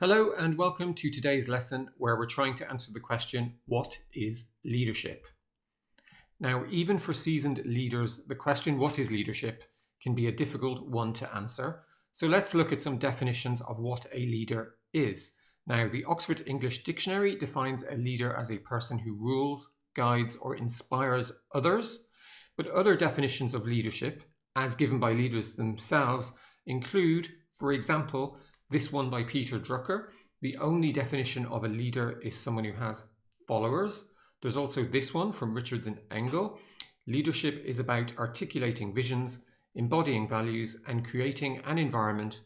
Hello and welcome to today's lesson where we're trying to answer the question, what is leadership? Now, even for seasoned leaders, the question, what is leadership, can be a difficult one to answer. So let's look at some definitions of what a leader is. Now, the Oxford English Dictionary defines a leader as a person who rules, guides, or inspires others. But other definitions of leadership, as given by leaders themselves, include, for example, this one by Peter Drucker: the only definition of a leader is someone who has followers. There's also this one from Richards and Engel: leadership is about articulating visions, embodying values, and creating an environment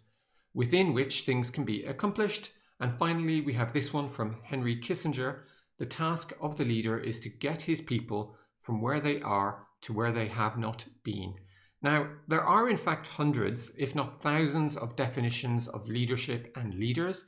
within which things can be accomplished. And finally, we have this one from Henry Kissinger: the task of the leader is to get his people from where they are to where they have not been. Now, there are in fact hundreds, if not thousands, of definitions of leadership and leaders.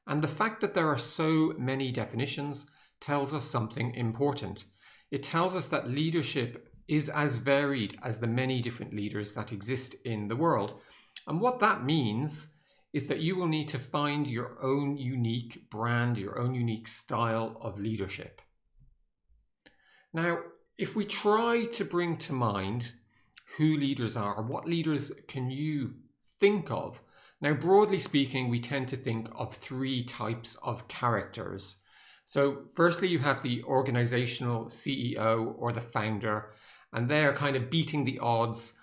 And the fact that there are so many definitions tells us something important. It tells us that leadership is as varied as the many different leaders that exist in the world. And what that means is that you will need to find your own unique brand, your own unique style of leadership. Now, if we try to bring to mind who leaders are, what leaders can you think of? Now, broadly speaking, we tend to think of three types of characters. So firstly, you have the organizational CEO or the founder, and they're kind of beating the odds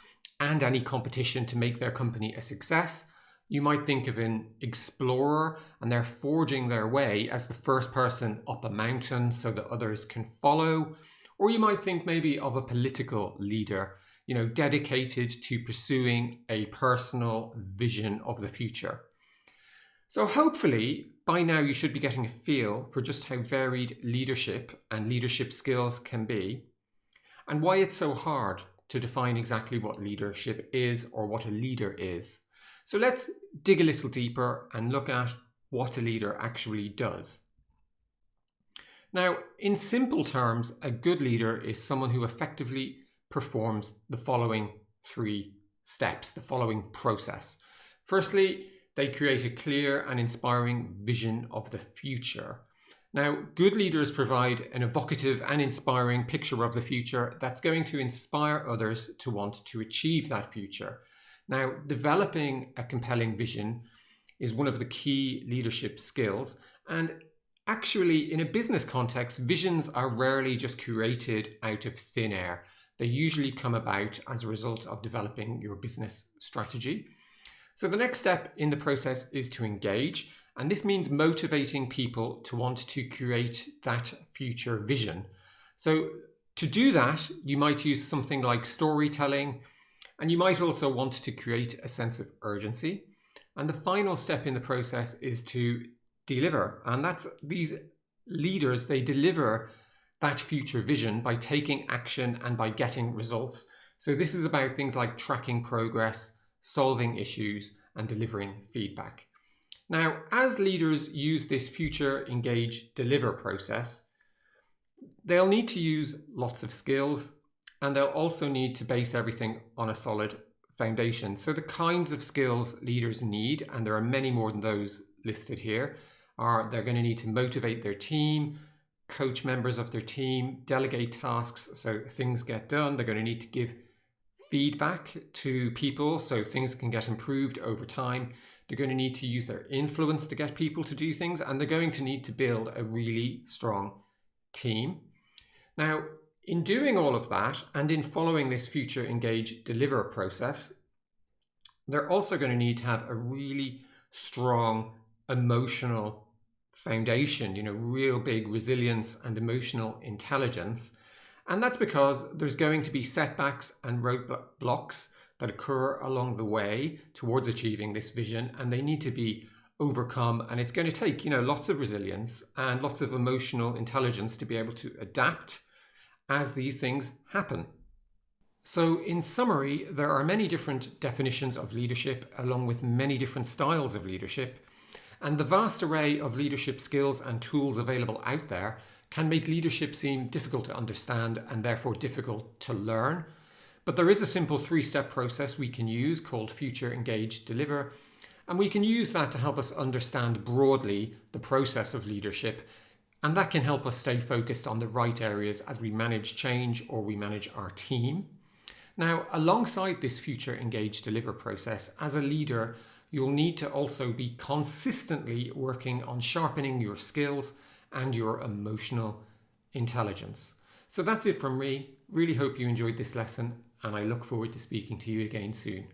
and any competition to make their company a success. You might think of an explorer, and they're forging their way as the first person up a mountain so that others can follow. Or you might think maybe of a political leader, dedicated to pursuing a personal vision of the future. So hopefully by now you should be getting a feel for just how varied leadership and leadership skills can be, and why it's so hard to define exactly what leadership is or what a leader is. So let's dig a little deeper and look at what a leader actually does. Now, in simple terms, a good leader is someone who effectively performs the following three steps, the following process. Firstly, they create a clear and inspiring vision of the future. Now, good leaders provide an evocative and inspiring picture of the future that's going to inspire others to want to achieve that future. Now, developing a compelling vision is one of the key leadership skills, and actually, in a business context, visions are rarely just created out of thin air. They usually come about as a result of developing your business strategy. So the next step in the process is to engage, and this means motivating people to want to create that future vision. So to do that, you might use something like storytelling, and you might also want to create a sense of urgency. And the final step in the process is to deliver, and that's these leaders, they deliver that future vision by taking action and by getting results. So this is about things like tracking progress, solving issues, and delivering feedback. Now, as leaders use this future, engage, deliver process, they'll need to use lots of skills, and they'll also need to base everything on a solid foundation. So the kinds of skills leaders need, and there are many more than those listed here, are they're going to need to motivate their team, coach members of their team, delegate tasks so things get done. They're going to need to give feedback to people so things can get improved over time. They're going to need to use their influence to get people to do things, and they're going to need to build a really strong team. Now, in doing all of that and in following this future, engage, deliver process, they're also going to need to have a really strong emotional foundation, real big resilience and emotional intelligence. And that's because there's going to be setbacks and roadblocks that occur along the way towards achieving this vision, and they need to be overcome. And it's going to take, lots of resilience and lots of emotional intelligence to be able to adapt as these things happen. So in summary, there are many different definitions of leadership, along with many different styles of leadership. And the vast array of leadership skills and tools available out there can make leadership seem difficult to understand and therefore difficult to learn. But there is a simple three-step process we can use called Future, Engage, Deliver. And we can use that to help us understand broadly the process of leadership, and that can help us stay focused on the right areas as we manage change or we manage our team. Now, alongside this future engage deliver process, as a leader, you'll need to also be consistently working on sharpening your skills and your emotional intelligence. So that's it from me. Really hope you enjoyed this lesson, and I look forward to speaking to you again soon.